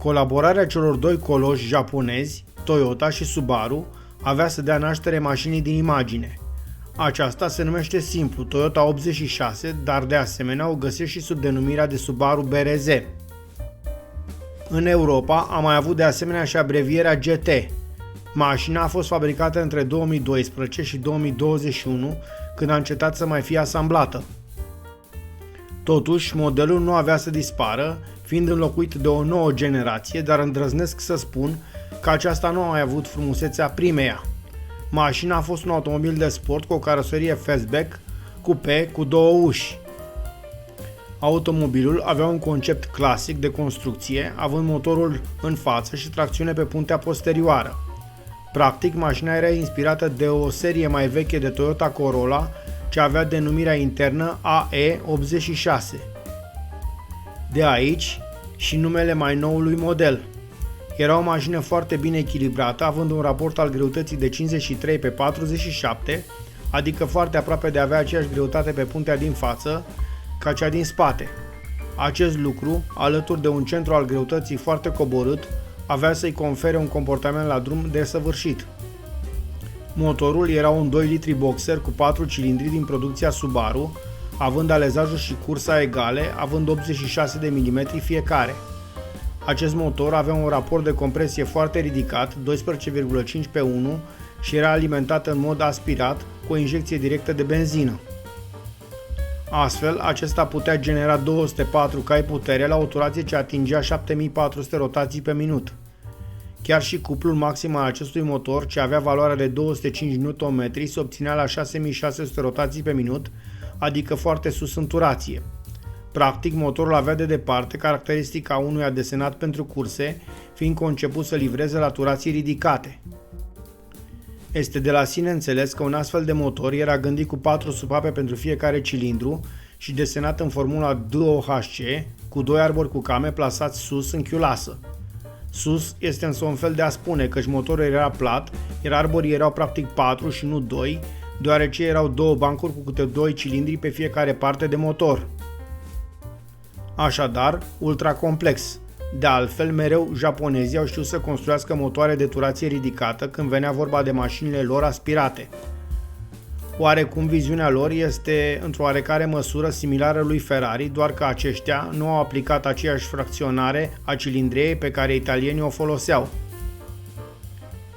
Colaborarea celor doi coloși japonezi, Toyota și Subaru, avea să dea naștere mașinii din imagine. Aceasta se numește simplu Toyota 86, dar de asemenea o găsești și sub denumirea de Subaru BRZ. În Europa a mai avut de asemenea și abrevierea GT. Mașina a fost fabricată între 2012 și 2021, când a încetat să mai fie asamblată. Totuși, modelul nu avea să dispară, fiind înlocuit de o nouă generație, dar îndrăznesc să spun că aceasta nu a mai avut frumusețea primeia. Mașina a fost un automobil de sport cu o caroserie fastback, coupe cu două uși. Automobilul avea un concept clasic de construcție, având motorul în față și tracțiune pe puntea posterioară. Practic, mașina era inspirată de o serie mai veche de Toyota Corolla, ce avea denumirea internă AE86. De aici și numele mai noului model. Era o mașină foarte bine echilibrată, având un raport al greutății de 53 pe 47, adică foarte aproape de a avea aceeași greutate pe puntea din față ca cea din spate. Acest lucru, alături de un centru al greutății foarte coborât, avea să-i confere un comportament la drum desăvârșit. Motorul era un 2 litri boxer cu 4 cilindri din producția Subaru, având alezajul și cursa egale, având 86 de mm fiecare. Acest motor avea un raport de compresie foarte ridicat, 12,5 pe 1, și era alimentat în mod aspirat cu o injecție directă de benzină. Astfel, acesta putea genera 204 cai putere la o turație ce atingea 7400 rotații pe minut. Chiar și cuplul maxim al acestui motor, ce avea valoarea de 205 Nm, se obținea la 6600 rotații pe minut, adică foarte sus în turație. Practic, motorul avea de departe caracteristica unuia desenat pentru curse, fiind conceput să livreze la turații ridicate. Este de la sine înțeles că un astfel de motor era gândit cu 4 supape pentru fiecare cilindru și desenat în formula DOHC, cu 2 arbori cu came plasați sus în chiulasă. Sus este însă un fel de a spune, căci motorul era plat, iar arborii erau practic 4 și nu 2, deoarece erau 2 bancuri cu câte 2 cilindri pe fiecare parte de motor. Așadar, ultra complex. De altfel, mereu japonezii au știut să construiască motoare de turație ridicată când venea vorba de mașinile lor aspirate. Oarecum viziunea lor este într-o oarecare măsură similară lui Ferrari, doar că aceștia nu au aplicat aceeași fracționare a cilindriei pe care italienii o foloseau.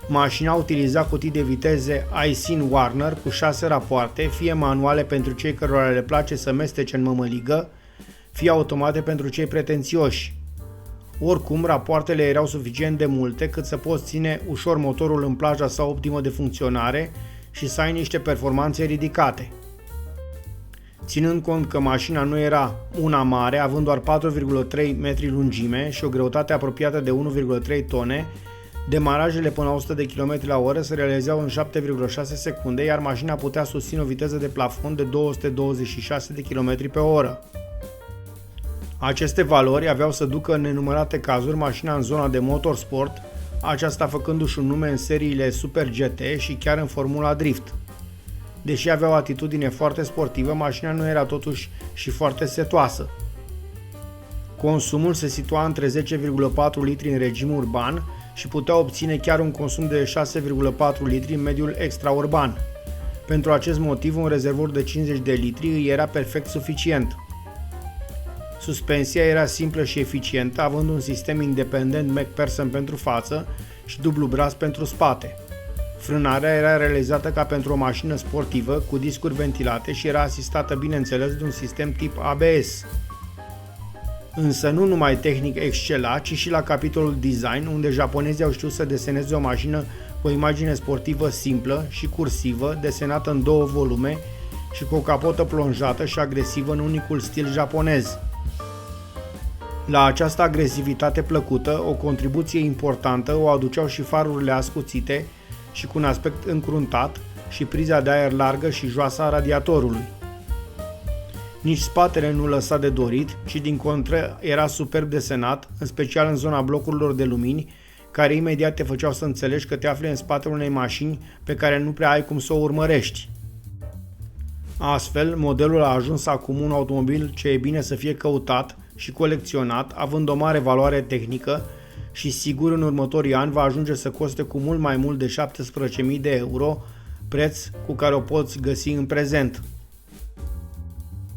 Mașina utiliza cutii de viteze Aisin-Warner cu 6 rapoarte, fie manuale pentru cei cărora le place să mestece în mămăligă, fie automate pentru cei pretențioși. Oricum, rapoartele erau suficient de multe cât să poți ține ușor motorul în plaja sa optimă de funcționare și să ai niște performanțe ridicate. Ținând cont că mașina nu era una mare, având doar 4,3 metri lungime și o greutate apropiată de 1,3 tone, demarajele până la 100 de km/h se realizau în 7,6 secunde, iar mașina putea susține o viteză de plafon de 226 de km/h. Aceste valori aveau să ducă în nenumărate cazuri mașina în zona de motorsport, aceasta făcându-și un nume în seriile Super GT și chiar în Formula Drift. Deși avea o atitudine foarte sportivă, mașina nu era totuși și foarte setoasă. Consumul se situa între 10,4 litri în regim urban și putea obține chiar un consum de 6,4 litri în mediul extraurban. Pentru acest motiv, un rezervor de 50 de litri îi era perfect suficient. Suspensia era simplă și eficientă, având un sistem independent MacPherson pentru față și dublu braț pentru spate. Frânarea era realizată ca pentru o mașină sportivă, cu discuri ventilate și era asistată, bineînțeles, de un sistem tip ABS. Însă nu numai tehnic excela, ci și la capitolul design, unde japonezii au știut să deseneze o mașină cu o imagine sportivă simplă și cursivă, desenată în 2 volume și cu o capotă plonjată și agresivă în unicul stil japonez. La această agresivitate plăcută, o contribuție importantă o aduceau și farurile ascuțite și cu un aspect încruntat și priza de aer largă și joasă a radiatorului. Nici spatele nu lăsa de dorit, ci din contră era superb desenat, în special în zona blocurilor de lumini, care imediat te făceau să înțelegi că te afli în spatele unei mașini pe care nu prea ai cum să o urmărești. Astfel, modelul a ajuns acum un automobil ce e bine să fie căutat și colecționat, având o mare valoare tehnică și sigur în următorii ani va ajunge să coste cu mult mai mult de 17.000 de euro, preț cu care o poți găsi în prezent.